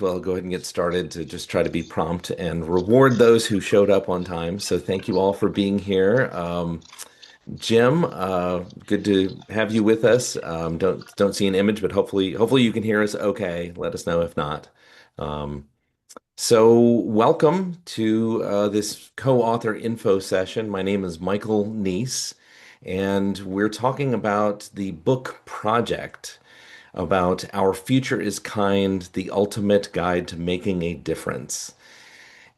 well go ahead and get started to just try to be prompt and reward those who showed up on time. So thank you all for being here. Jim, good to have you with us. Don't see an image, but hopefully you can hear us okay. Let us know if not. Um, so welcome to this co-author info session. My name is Michael Neece, and we're talking about the book project about Our Future is Kind, the ultimate guide to making a difference.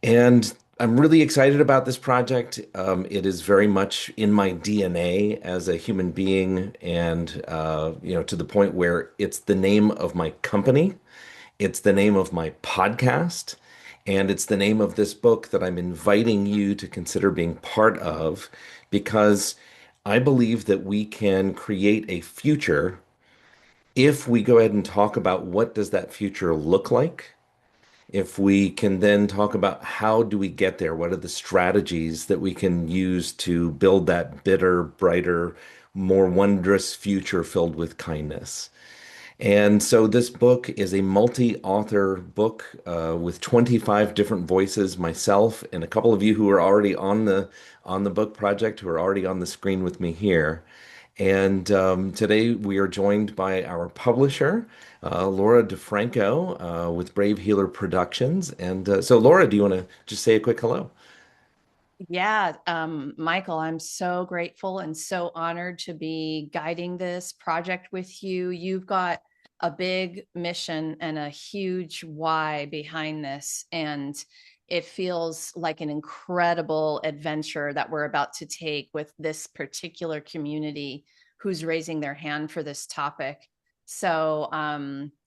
And I'm really excited about this project. It is very much in my DNA as a human being, and to the point where it's the name of my company, it's the name of my podcast, and it's the name of this book that I'm inviting you to consider being part of, because I believe that we can create a future if we go ahead and talk about what does that future look like, if we can then talk about how do we get there, what are the strategies that we can use to build that bitter, brighter, more wondrous future filled with kindness. And so this book is a multi-author book with 25 different voices, myself and a couple of you who are already on the book project, who are already on the screen with me here. And today we are joined by our publisher, Laura DeFranco, with Brave Healer Productions. And so, Laura, do you want to just say a quick hello? Yeah, Michael, I'm so grateful and so honored to be guiding this project with you. You've got a big mission and a huge why behind this, and it feels like an incredible adventure that we're about to take with this particular community who's raising their hand for this topic. So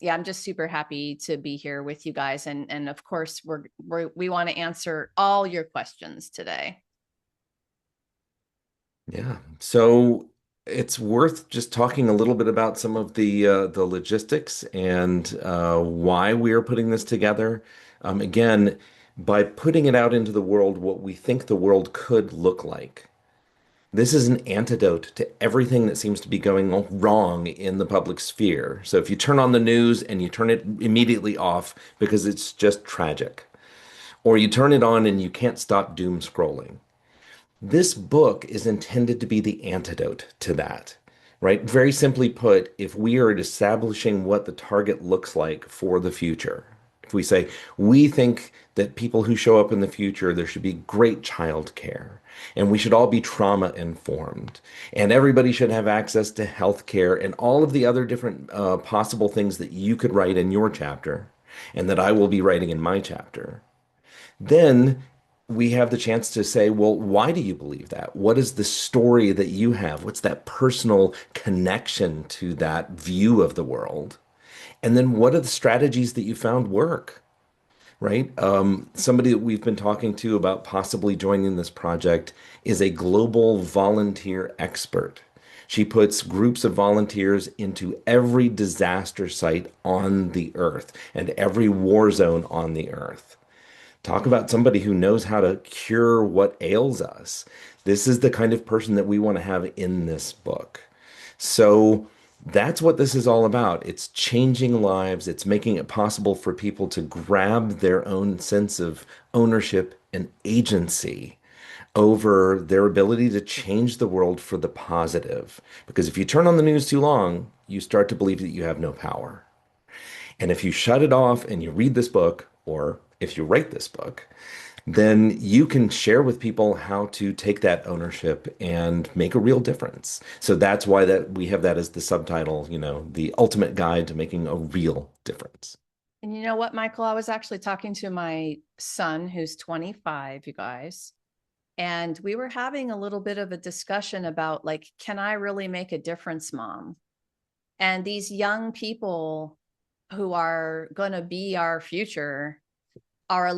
yeah, I'm just super happy to be here with you guys, and of course we want to answer all your questions today. Yeah. So it's worth just talking a little bit about some of the logistics and why we are putting this together. Again, by putting it out into the world, what we think the world could look like. This is an antidote to everything that seems to be going wrong in the public sphere. So if you turn on the news and you turn it immediately off because it's just tragic, or you turn it on and you can't stop doom scrolling. This book is intended to be the antidote to that, right? Very simply put, if we are establishing what the target looks like for the future, if we say we think that people who show up in the future, there should be great child care, and we should all be trauma informed, and everybody should have access to health care and all of the other different possible things that you could write in your chapter, and that I will be writing in my chapter, then we have the chance to say, well, why do you believe that? What is the story that you have? What's that personal connection to that view of the world? And then what are the strategies that you found work, right? Somebody that we've been talking to about possibly joining this project is a global volunteer expert. She puts groups of volunteers into every disaster site on the earth and every war zone on the earth. Talk about somebody who knows how to cure what ails us. This is the kind of person that we want to have in this book. So that's what this is all about. It's changing lives. It's making it possible for people to grab their own sense of ownership and agency over their ability to change the world for the positive. Because if you turn on the news too long, you start to believe that you have no power. And if you shut it off and you read this book, or if you write this book, then you can share with people how to take that ownership and make a real difference. So that's why that we have that as the subtitle, the ultimate guide to making a real difference. And you know what, Michael? I was actually talking to my son, who's 25, you guys, and we were having a little bit of a discussion about, like, can I really make a difference, Mom? And these young people who are going to be our future are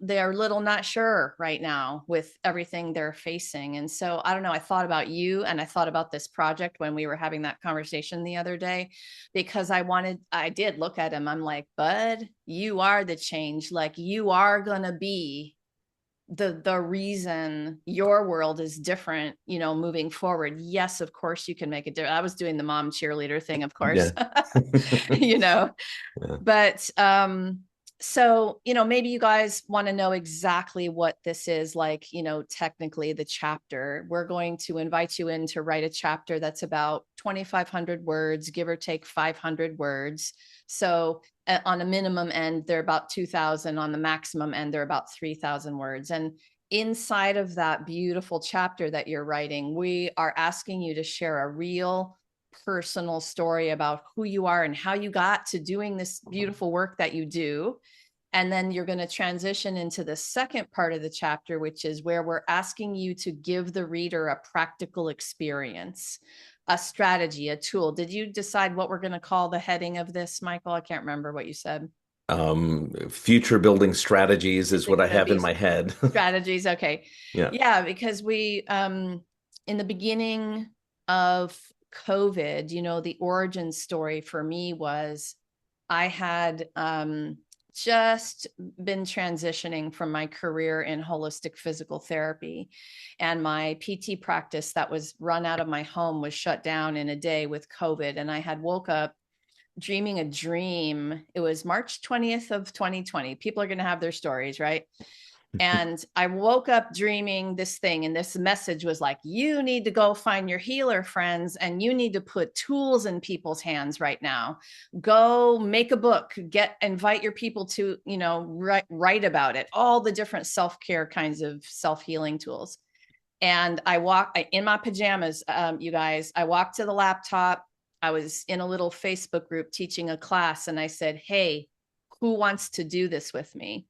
they're a little not sure right now with everything they're facing. And so I don't know, I thought about you and I thought about this project when we were having that conversation the other day, because I did look at him. I'm like, bud, you are the change. Like, you are going to be the reason your world is different, moving forward. Yes, of course you can make a difference. I was doing the mom cheerleader thing, of Yeah. course. you know Yeah. but So, maybe you guys want to know exactly what this is like, technically the chapter. We're going to invite you in to write a chapter that's about 2,500 words, give or take 500 words. So, on a minimum end, they're about 2,000. On the maximum end, they're about 3,000 words. And inside of that beautiful chapter that you're writing, we are asking you to share a real personal story about who you are and how you got to doing this beautiful work that you do. And then you're going to transition into the second part of the chapter, which is where we're asking you to give the reader a practical experience, a strategy, a tool. Did you decide what we're going to call the heading of this, Michael? I can't remember what you said. Future building strategies is what I have in my head. Strategies. Okay. Yeah. Yeah, because we, in the beginning of COVID, the origin story for me was I had just been transitioning from my career in holistic physical therapy, and my PT practice that was run out of my home was shut down in a day with COVID. And I had woke up dreaming a dream. It was March 20th of 2020. People are going to have their stories, right? And I woke up dreaming this thing, and this message was like, you need to go find your healer friends, and you need to put tools in people's hands right now. Go make a book, invite your people to, write about it, all the different self-care kinds of self-healing tools. And in my pajamas, you guys, I walked to the laptop. I was in a little Facebook group teaching a class, and I said, hey, who wants to do this with me?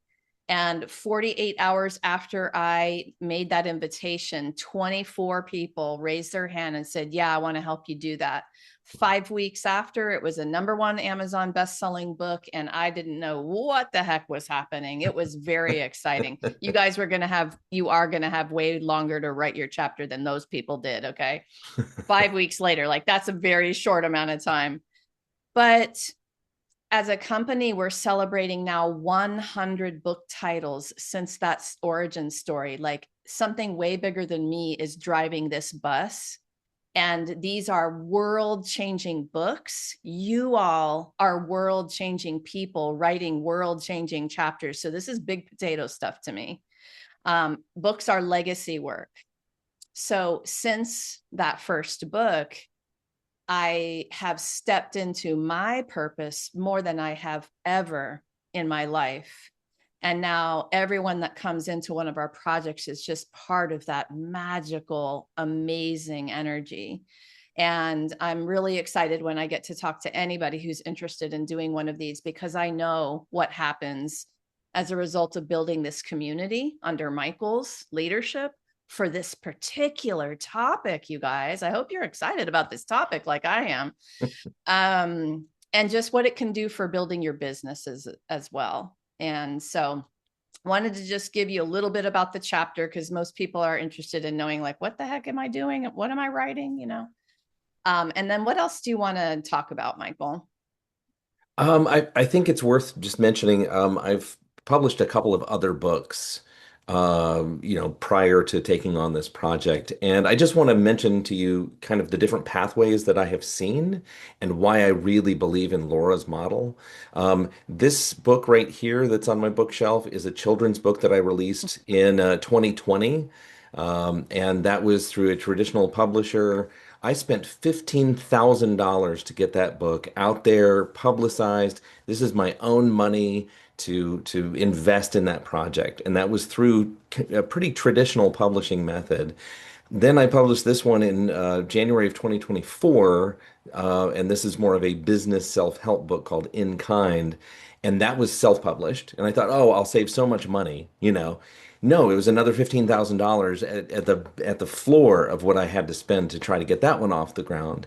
And 48 hours after I made that invitation, 24 people raised their hand and said, yeah, I want to help you do that. 5 weeks after, it was a #1 Amazon best-selling book, and I didn't know what the heck was happening. It was very exciting. You guys you are going to have way longer to write your chapter than those people did, okay? 5 weeks later, like that's a very short amount of time. But as a company, we're celebrating now 100 book titles since that origin story. Like something way bigger than me is driving this bus. And these are world changing books. You all are world changing people writing world changing chapters. So this is big potato stuff to me. Books are legacy work. So since that first book, I have stepped into my purpose more than I have ever in my life. And now everyone that comes into one of our projects is just part of that magical, amazing energy. And I'm really excited when I get to talk to anybody who's interested in doing one of these, because I know what happens as a result of building this community under Michael's leadership for this particular topic, you guys. I hope you're excited about this topic like I am. And just what it can do for building your businesses as well. And so wanted to just give you a little bit about the chapter, because most people are interested in knowing, like, what the heck am I doing? What am I writing? And then what else do you want to talk about, Michael? I think it's worth just mentioning, I've published a couple of other books, prior to taking on this project. And I just want to mention to you kind of the different pathways that I have seen and why I really believe in Laura's model. This book right here that's on my bookshelf is a children's book that I released in 2020. And that was through a traditional publisher. I spent $15,000 to get that book out there, publicized. This is my own money to invest in that project, and that was through a pretty traditional publishing method. Then I published this one in January of 2024, and this is more of a business self-help book called In Kind, and that was self-published. And I thought, oh, I'll save so much money, you know. No, it was another $15,000 at the floor of what I had to spend to try to get that one off the ground.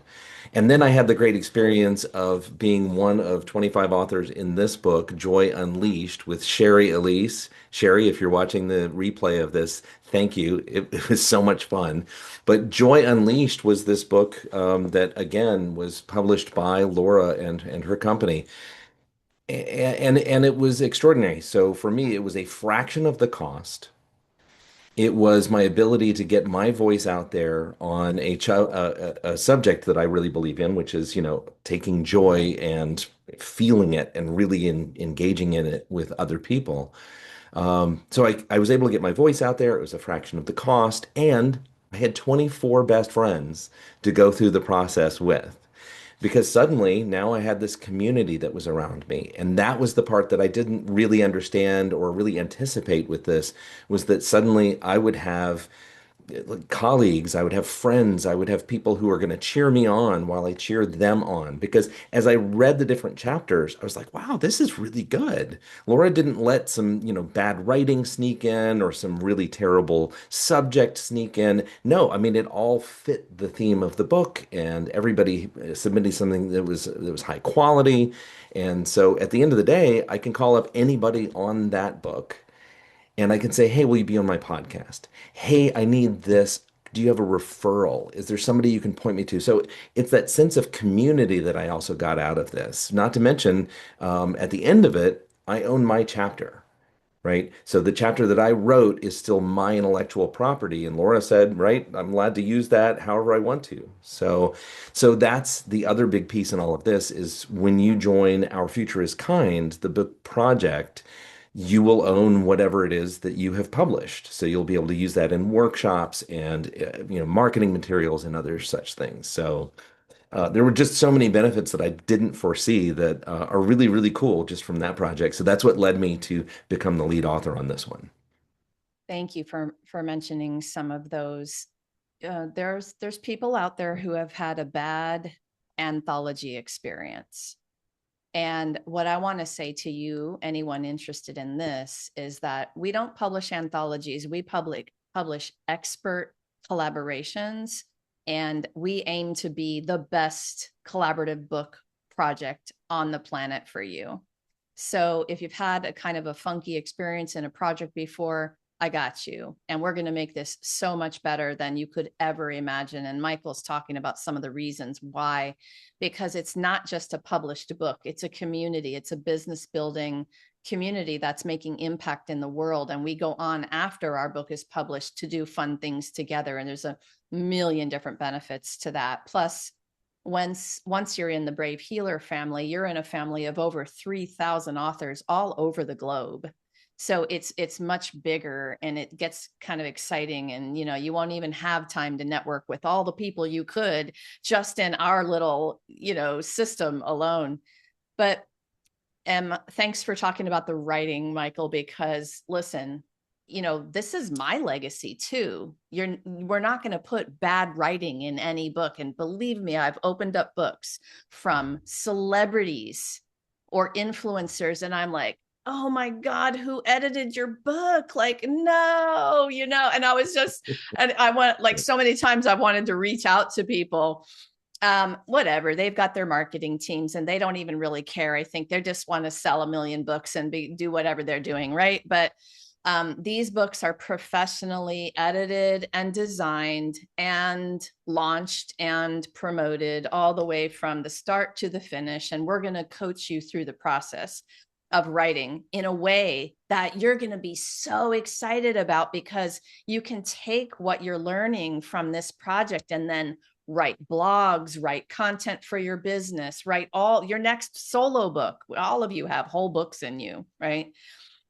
And then I had the great experience of being one of 25 authors in this book, Joy Unleashed, with Sherry Elise. Sherry, if you're watching the replay of this, thank you. It was so much fun. But Joy Unleashed was this book that, again, was published by Laura and her company. And it was extraordinary. So for me, it was a fraction of the cost. It was my ability to get my voice out there on a subject that I really believe in, which is, taking joy and feeling it and really engaging in it with other people. So I was able to get my voice out there. It was a fraction of the cost, and I had 24 best friends to go through the process with. Because suddenly now I had this community that was around me. And that was the part that I didn't really understand or really anticipate with this, was that suddenly I would have colleagues, I would have friends, I would have people who are going to cheer me on while I cheered them on. Because as I read the different chapters, I was like, wow, this is really good. Laura didn't let some, bad writing sneak in or some really terrible subject sneak in. No, I mean, it all fit the theme of the book, and everybody submitted something that was high quality. And so at the end of the day, I can call up anybody on that book and I can say, hey, will you be on my podcast? Hey, I need this. Do you have a referral? Is there somebody you can point me to? So it's that sense of community that I also got out of this. Not to mention, at the end of it, I own my chapter, right? So the chapter that I wrote is still my intellectual property. And Laura said, right, I'm allowed to use that however I want to. So that's the other big piece in all of this is when you join Our Future is Kind, the book project, you will own whatever it is that you have published. So you'll be able to use that in workshops and marketing materials and other such things. So there were just so many benefits that I didn't foresee that are really, really cool just from that project. So that's what led me to become the lead author on this one. Thank you for mentioning some of those. There's people out there who have had a bad anthology experience. And what I want to say to you, anyone interested in this, is that we don't publish anthologies. We publish expert collaborations, and we aim to be the best collaborative book project on the planet for you. So if you've had a kind of a funky experience in a project before, I got you. And we're going to make this so much better than you could ever imagine. And Michael's talking about some of the reasons why, because it's not just a published book, it's a community, it's a business building community that's making impact in the world. And we go on after our book is published to do fun things together. And there's a million different benefits to that. Plus, once you're in the Brave Healer family, you're in a family of over 3,000 authors all over the globe. So it's much bigger, and it gets kind of exciting, and you won't even have time to network with all the people you could just in our little system alone. But thanks for talking about the writing, Michael, because listen, this is my legacy too. We're not going to put bad writing in any book. And believe me, I've opened up books from celebrities or influencers, and I'm like, oh my God, who edited your book? Like, no, and I was just, and I want, like, so many times I've wanted to reach out to people. Whatever, they've got their marketing teams and they don't even really care. I think they just want to sell a million books and do whatever they're doing, right? But these books are professionally edited and designed and launched and promoted all the way from the start to the finish. And we're going to coach you through the process of writing in a way that you're going to be so excited about, because you can take what you're learning from this project and then write blogs, write content for your business, write all your next solo book. All of you have whole books in you, right?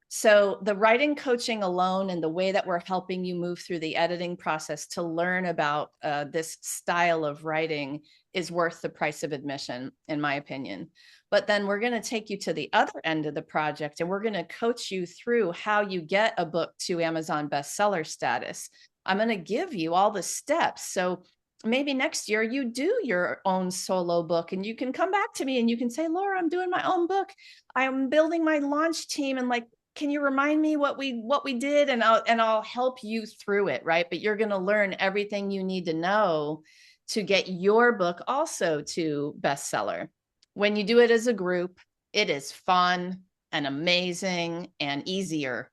So the writing coaching alone and the way that we're helping you move through the editing process to learn about this style of writing is worth the price of admission, in my opinion. But then we're going to take you to the other end of the project, and we're going to coach you through how you get a book to Amazon bestseller status. I'm going to give you all the steps. So maybe next year you do your own solo book, and you can come back to me and you can say, Laura, I'm doing my own book. I'm building my launch team, and like, can you remind me what we did? And I'll help you through it, right? But you're going to learn everything you need to know to get your book also to bestseller. When you do it as a group, it is fun and amazing and easier.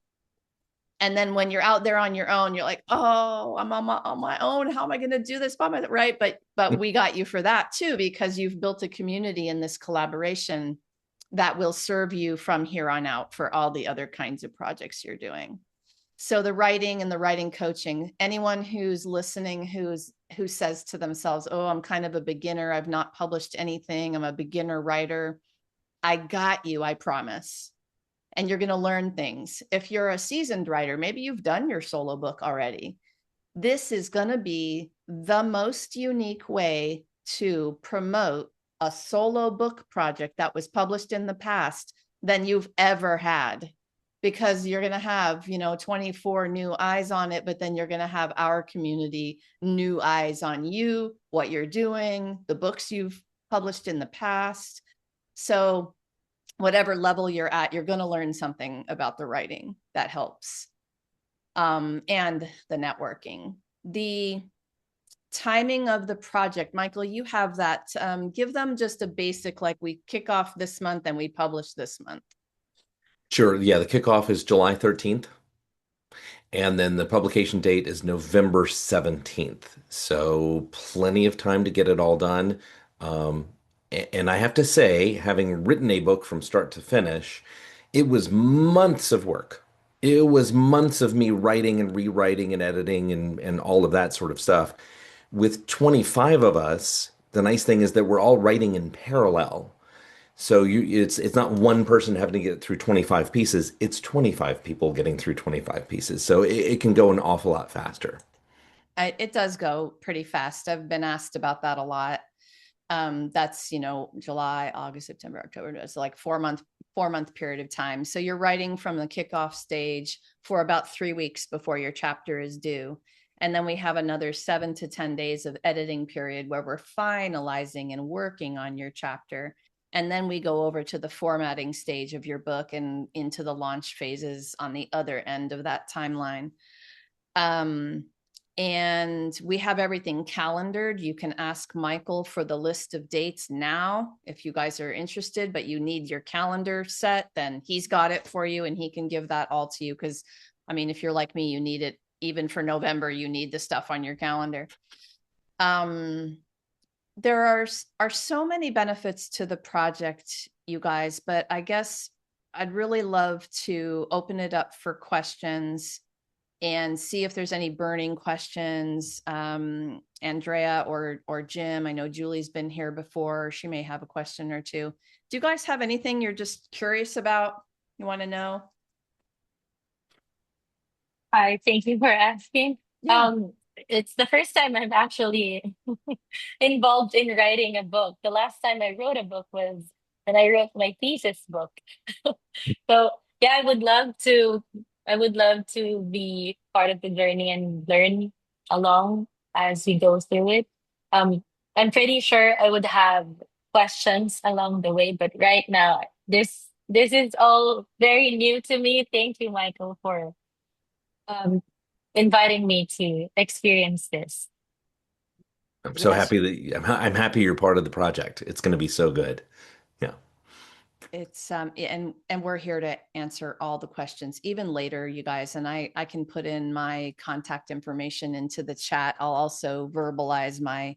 And then when you're out there on your own, you're like, oh, I'm on my own. How am I going to do this by myself? Right. But we got you for that too, because you've built a community in this collaboration that will serve you from here on out for all the other kinds of projects you're doing. So the writing and the writing coaching, anyone who's listening who says to themselves, oh, I'm kind of a beginner, I've not published anything, I'm a beginner writer, I got you, I promise. And you're going to learn things. If you're a seasoned writer, maybe you've done your solo book already. This is going to be the most unique way to promote a solo book project that was published in the past than you've ever had, because you're going to have, 24 new eyes on it, but then you're going to have our community new eyes on you, what you're doing, the books you've published in the past. So whatever level you're at, you're going to learn something about the writing that helps. And the networking. The timing of the project, Michael, you have that. Give them just a basic, like we kick off this month and we publish this month. Sure. Yeah, the kickoff is July 13th, and then the publication date is November 17th. So plenty of time to get it all done. And I have to say, having written a book from start to finish, it was months of work. It was months of me writing and rewriting and editing and all of that sort of stuff. With 25 of us, the nice thing is that we're all writing in parallel. So it's not one person having to get through 25 pieces, it's 25 people getting through 25 pieces. So it can go an awful lot faster. It does go pretty fast. I've been asked about that a lot. That's, July, August, September, October. It's like 4-month period of time. So you're writing from the kickoff stage for about 3 weeks before your chapter is due. And then we have another 7 to 10 days of editing period where we're finalizing and working on your chapter. And then we go over to the formatting stage of your book and into the launch phases on the other end of that timeline. And we have everything calendared. You can ask Michael for the list of dates now if you guys are interested, but you need your calendar set, then he's got it for you and he can give that all to you. Because, if you're like me, you need it even for November, you need the stuff on your calendar. There are so many benefits to the project, you guys, but I guess I'd really love to open it up for questions and see if there's any burning questions. Andrea or Jim, I know Julie's been here before. She may have a question or two. Do you guys have anything you're just curious about, you want to know? Hi, thank you for asking. Yeah. It's the first time I'm actually involved in writing a book. The last time I wrote a book was when I wrote my thesis book. So yeah, I would love to be part of the journey and learn along as we go through it. Um, I'm pretty sure I would have questions along the way, but right now this is all very new to me. Thank you, Michael, for um inviting me to experience this. I'm so Yes. happy that I'm happy you're part of the project. It's going to be so good. Yeah. It's and we're here to answer all the questions even later, you guys, and I can put in my contact information into the chat. I'll also verbalize my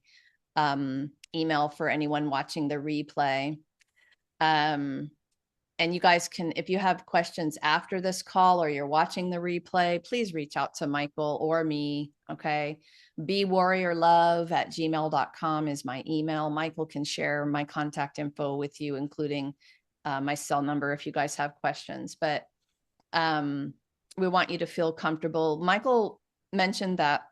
email for anyone watching the replay. And you guys can, if you have questions after this call or you're watching the replay, please reach out to Michael or me. Okay. bwarriorlove@gmail.com is my email. Michael can share my contact info with you, including my cell number if you guys have questions. But we want you to feel comfortable. Michael mentioned that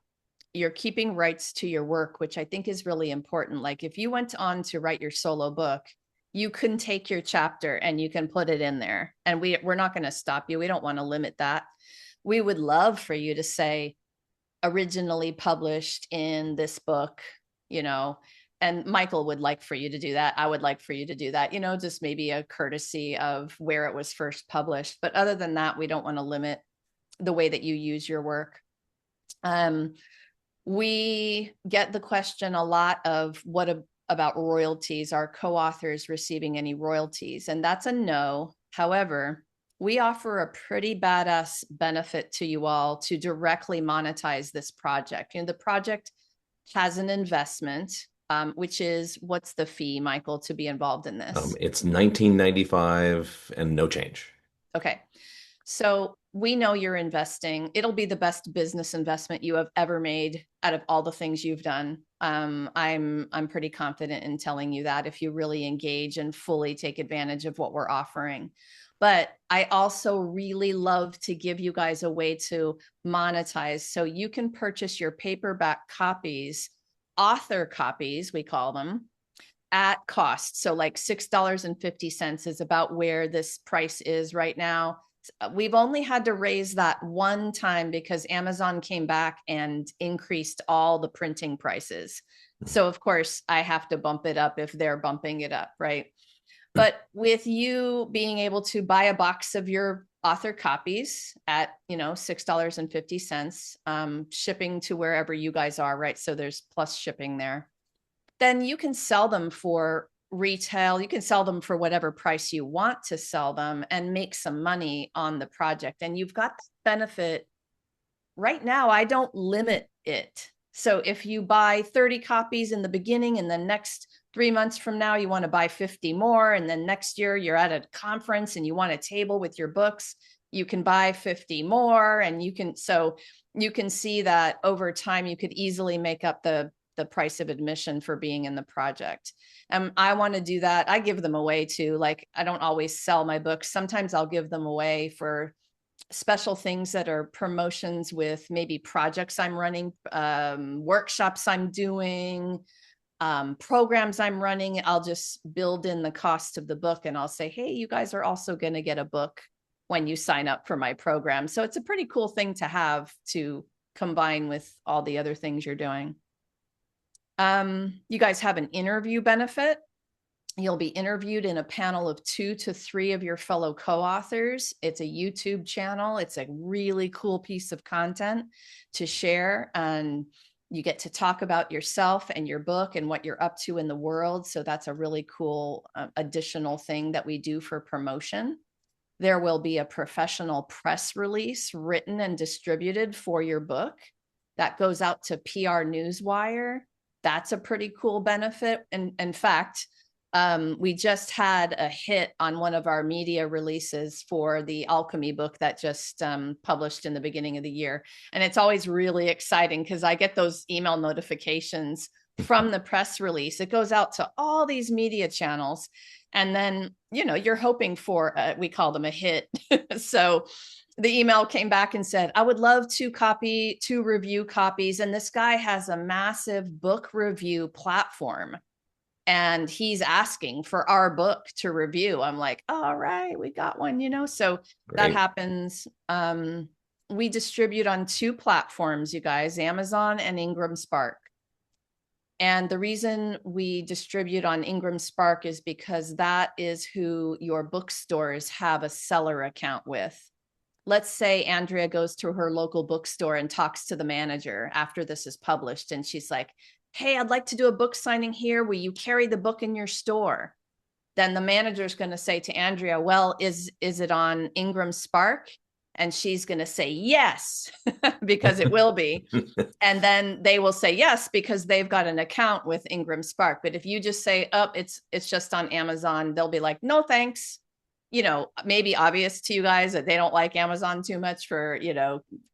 you're keeping rights to your work, which I think is really important. Like if you went on to write your solo book, you can take your chapter and you can put it in there. And we're not going to stop you. We don't want to limit that. We would love for you to say originally published in this book, and Michael would like for you to do that. I would like for you to do that, just maybe a courtesy of where it was first published. But other than that, we don't want to limit the way that you use your work. We get the question a lot of about royalties, are co-authors receiving any royalties? And that's a no. However, we offer a pretty badass benefit to you all to directly monetize this project. The project has an investment, which is, what's the fee, Michael, to be involved in this? It's $19.95 and no change. Okay. So we know you're investing. It'll be the best business investment you have ever made out of all the things you've done. I'm pretty confident in telling you that if you really engage and fully take advantage of what we're offering. But I also really love to give you guys a way to monetize. So you can purchase your paperback copies, author copies, we call them, at cost. So like $6.50 is about where this price is right now. We've only had to raise that one time because Amazon came back and increased all the printing prices. So of course I have to bump it up if they're bumping it up, right? But with you being able to buy a box of your author copies at, $6.50, shipping to wherever you guys are, right? So there's plus shipping there. Then you can sell them for retail. You can sell them for whatever price you want to sell them and make some money on the project. And you've got the benefit right now. I don't limit it. So if you buy 30 copies in the beginning and the next 3 months from now, you want to buy 50 more. And then next year you're at a conference and you want a table with your books, you can buy 50 more. And you can see that over time, you could easily make up the price of admission for being in the project. I want to do that. I give them away too. Like, I don't always sell my books. Sometimes I'll give them away for special things that are promotions with maybe projects I'm running, workshops I'm doing, programs I'm running. I'll just build in the cost of the book and I'll say, hey, you guys are also going to get a book when you sign up for my program. So it's a pretty cool thing to have to combine with all the other things you're doing. You guys have an interview benefit. You'll be interviewed in a panel of 2 to 3 of your fellow co-authors. It's a YouTube channel. It's a really cool piece of content to share. And you get to talk about yourself and your book and what you're up to in the world. So that's a really cool additional thing that we do for promotion. There will be a professional press release written and distributed for your book that goes out to PR Newswire. That's a pretty cool benefit. And in fact, we just had a hit on one of our media releases for the Alchemy book that just published in the beginning of the year. And it's always really exciting because I get those email notifications from the press release. It goes out to all these media channels. And then, you're hoping for, we call them a hit. So the email came back and said, I would love to review copies. And this guy has a massive book review platform and he's asking for our book to review. I'm like, all right, we got one, so Great. That happens. We distribute on 2 platforms, you guys, Amazon and Ingram Spark. And the reason we distribute on Ingram Spark is because that is who your bookstores have a seller account with. Let's say Andrea goes to her local bookstore and talks to the manager after this is published. And she's like, hey, I'd like to do a book signing here. Will you carry the book in your store? Then the manager is going to say to Andrea, well, is it on Ingram Spark? And she's going to say yes, because it will be. And then they will say yes, because they've got an account with Ingram Spark. But if you just say, oh, it's just on Amazon, they'll be like, no, thanks. Maybe obvious to you guys that they don't like Amazon too much for,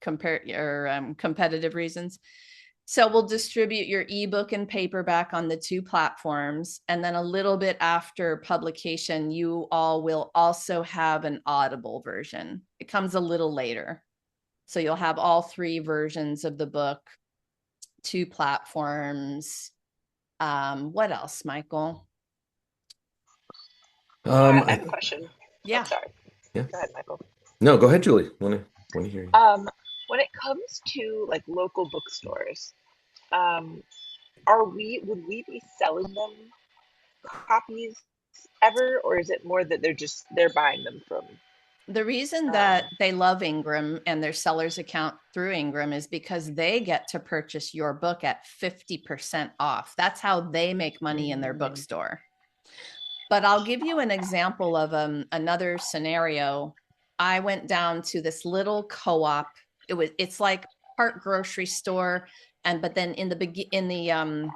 competitive reasons. So we'll distribute your ebook and paperback on the 2 platforms. And then a little bit after publication, you all will also have an Audible version. It comes a little later. So you'll have all 3 versions of the book, 2 platforms. What else, Michael? I have a question. Yeah. Oh, sorry. Yeah. Go ahead, Michael. No, go ahead, Julie. Want to hear you. When it comes to like local bookstores, would we be selling them copies ever, or is it more that they're buying them from? The reason that they love Ingram and their seller's account through Ingram is because they get to purchase your book at 50% off. That's how they make money in their bookstore. But I'll give you an example of another scenario. I went down to this little co-op. It's like part grocery store, but then in the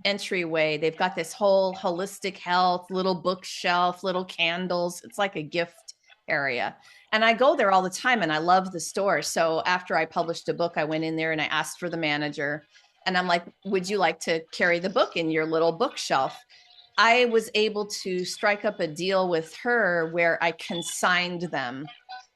entryway, they've got this whole holistic health, little bookshelf, little candles. It's like a gift area. And I go there all the time and I love the store. So after I published a book, I went in there and I asked for the manager and I'm like, would you like to carry the book in your little bookshelf? I was able to strike up a deal with her where I consigned them.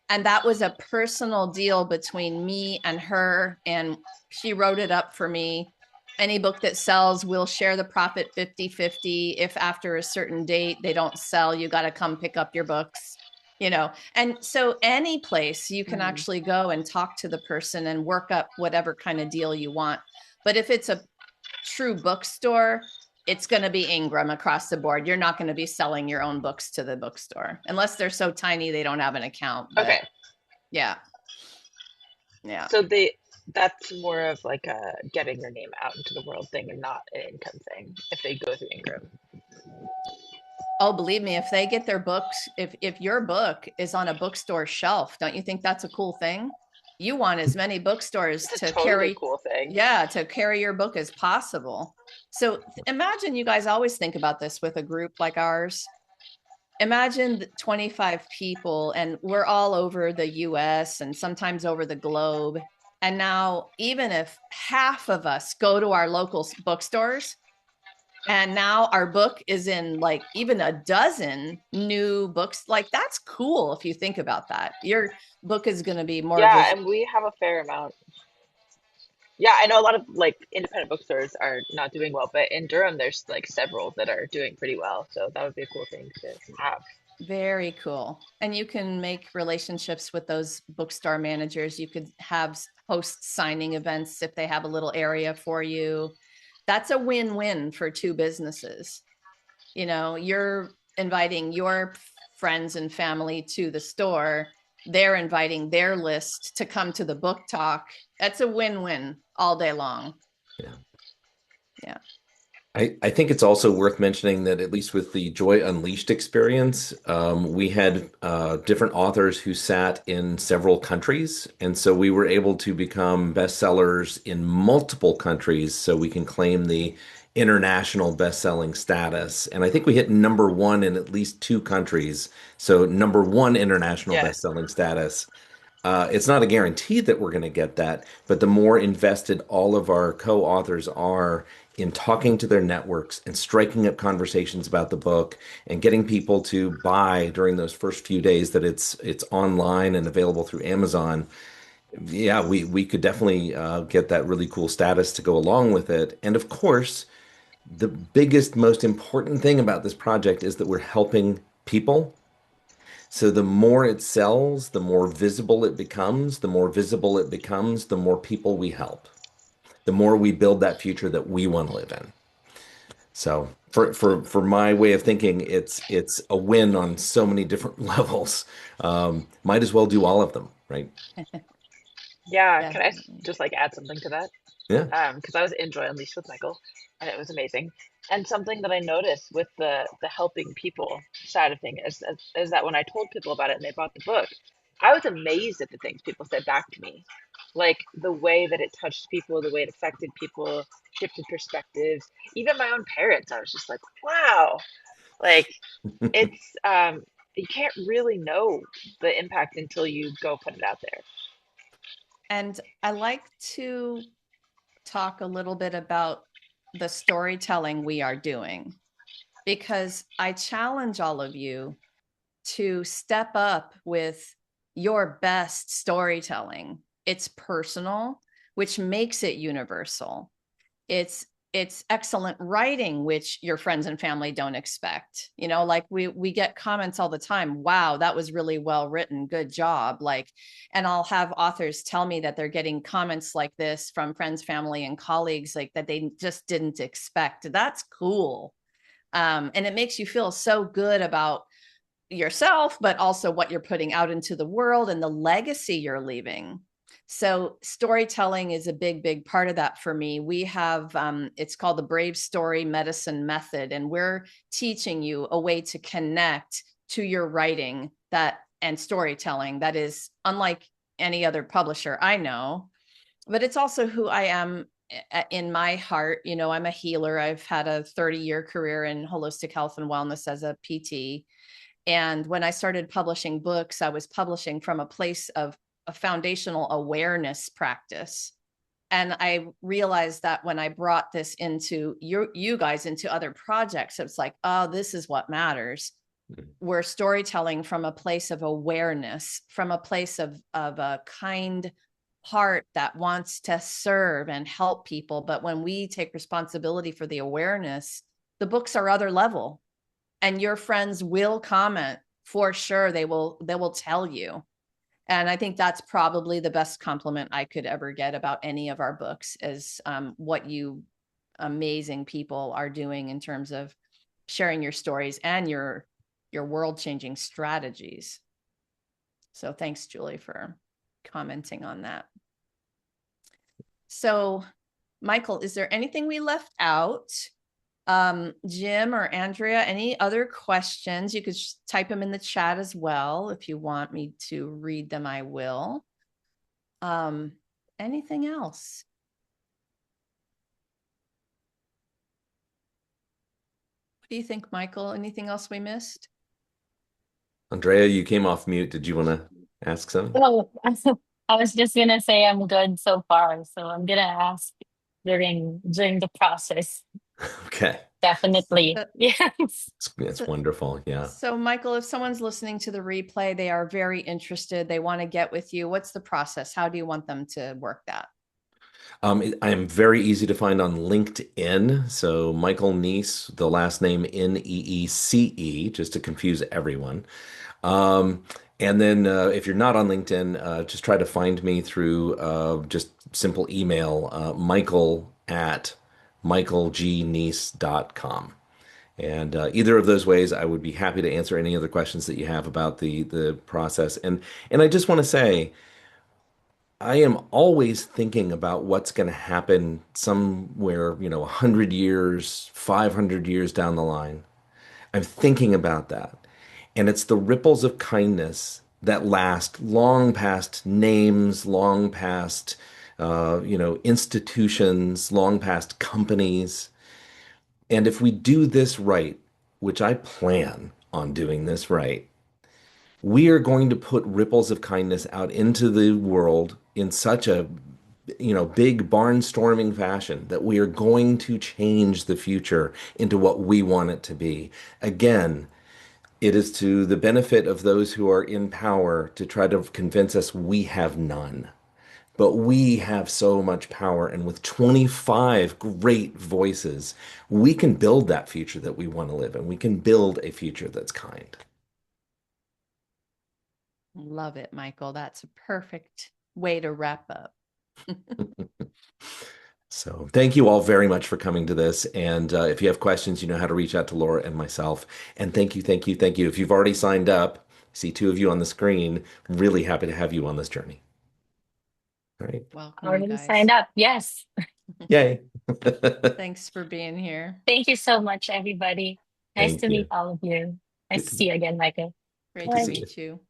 And that was a personal deal between me and her. And she wrote it up for me. Any book that sells, we'll share the profit 50-50. If after a certain date they don't sell, you got to come pick up your books, you know. And so any place you can actually go and talk to the person and work up whatever kind of deal you want. But if it's a true bookstore, it's going to be Ingram across the board. You're not going to be selling your own books to the bookstore unless they're so tiny they don't have an account. But Okay. yeah. Yeah. So that's more of like a getting your name out into the world thing and not an income thing if they go through Ingram. Oh, believe me, if they get their books, if your book is on a bookstore shelf, don't you think that's a cool thing? You want as many bookstores It's to a totally carry, cool thing. yeah, to carry your book as possible. So imagine, you guys always think about this with a group like ours. Imagine 25 people and we're all over the US and sometimes over the globe. And now even if half of us go to our local bookstores, and now our book is in like even a dozen new books, like that's cool if you think about that. Your book is going to be more Yeah, and we have a fair amount. Yeah, I know a lot of like independent bookstores are not doing well, but in Durham there's like several that are doing pretty well. So that would be a cool thing to have. Very cool. And you can make relationships with those bookstore managers. You could have host signing events if they have a little area for you. That's a win-win for two businesses. You know, you're inviting your friends and family to the store. They're inviting their list to come to the book talk. That's a win-win all day long. Yeah. Yeah. I think it's also worth mentioning that at least with the Joy Unleashed experience, we had different authors who sat in several countries. And so we were able to become bestsellers in multiple countries so we can claim the international best-selling status. And I think we hit #1 in at least 2 countries. So #1 international Yeah. best-selling status. It's not a guarantee that we're going to get that, but the more invested all of our co-authors are in talking to their networks and striking up conversations about the book and getting people to buy during those first few days that it's online and available through Amazon. Yeah, we could definitely get that really cool status to go along with it. And of course, the biggest, most important thing about this project is that we're helping people. So the more it sells, the more visible it becomes. The more visible it becomes, the more people we help. The more we build that future that we want to live in. So for my way of thinking, it's a win on so many different levels. Might as well do all of them, right? Yeah, can I Definitely. just like add something to that? Yeah. Because I was in Joy Unleashed with Michael, and it was amazing. And something that I noticed with the helping people side of thing is that when I told people about it and they bought the book, I was amazed at the things people said back to me, like the way that it touched people, the way it affected people, shifted perspectives. Even my own parents, I was just like, wow, like it's you can't really know the impact until you go put it out there. And I like to talk a little bit about the storytelling we are doing, because I challenge all of you to step up with your best storytelling. It's personal, which makes it universal. It's excellent writing, which your friends and family don't expect. You know, like we get comments all the time, wow, that was really well written, good job. Like, and I'll have authors tell me that they're getting comments like this from friends, family, and colleagues, like that they just didn't expect. That's cool. And it makes you feel so good about yourself, but also what you're putting out into the world and the legacy you're leaving. So storytelling is a big part of that for me. We have, it's called the Brave Story Medicine Method, and we're teaching you a way to connect to your writing and storytelling that is unlike any other publisher I know, but it's also who I am in my heart. You know, I'm a healer. I've had a 30-year career in holistic health and wellness as a PT. And when I started publishing books, I was publishing from a place of a foundational awareness practice. And I realized that when I brought this into you guys into other projects, it's like, oh, this is what matters. We're storytelling from a place of awareness, from a place of a kind heart that wants to serve and help people. But when we take responsibility for the awareness, the books are other level, and your friends will comment for sure. They will tell you. And I think that's probably the best compliment I could ever get about any of our books is what you amazing people are doing in terms of sharing your stories and your world-changing strategies. So thanks, Julie, for commenting on that. So, Michael, is there anything we left out? Jim or Andrea, any other questions? You could type them in the chat as well. If you want me to read them, I will. Anything else? What do you think, Michael? Anything else we missed? Andrea, you came off mute. Did you want to ask something? Oh, I was just gonna say I'm good so far, so I'm gonna ask during the process. Okay. Definitely. Yes. That's wonderful. Yeah. So, Michael, if someone's listening to the replay, they are very interested, they want to get with you. What's the process? How do you want them to work that? I am very easy to find on LinkedIn. So Michael Neece, the last name Neece, just to confuse everyone. And then if you're not on LinkedIn, just try to find me through just simple email, michael@michaelgneece.com. And either of those ways, I would be happy to answer any other questions that you have about the process. And I just want to say, I am always thinking about what's going to happen somewhere, 100 years, 500 years down the line. I'm thinking about that. And it's the ripples of kindness that last long past names, long past, institutions, long past companies. And if we do this right, which I plan on doing this right, we are going to put ripples of kindness out into the world in such a big barnstorming fashion that we are going to change the future into what we want it to be. Again, it is to the benefit of those who are in power to try to convince us we have none. But we have so much power, and with 25 great voices, we can build that future that we want to live in. We can build a future that's kind. Love it, Michael. That's a perfect way to wrap up. So thank you all very much for coming to this. And if you have questions, you know how to reach out to Laura and myself. And thank you, thank you, thank you. If you've already signed up, see 2 of you on the screen. Really happy to have you on this journey. All right. Welcome, Already you guys. signed up. Yes. Yay. Thanks for being here. Thank you so much, everybody. Nice Thank to you. meet all of you. Nice to see you again, Michael. Great Good to to see meet you.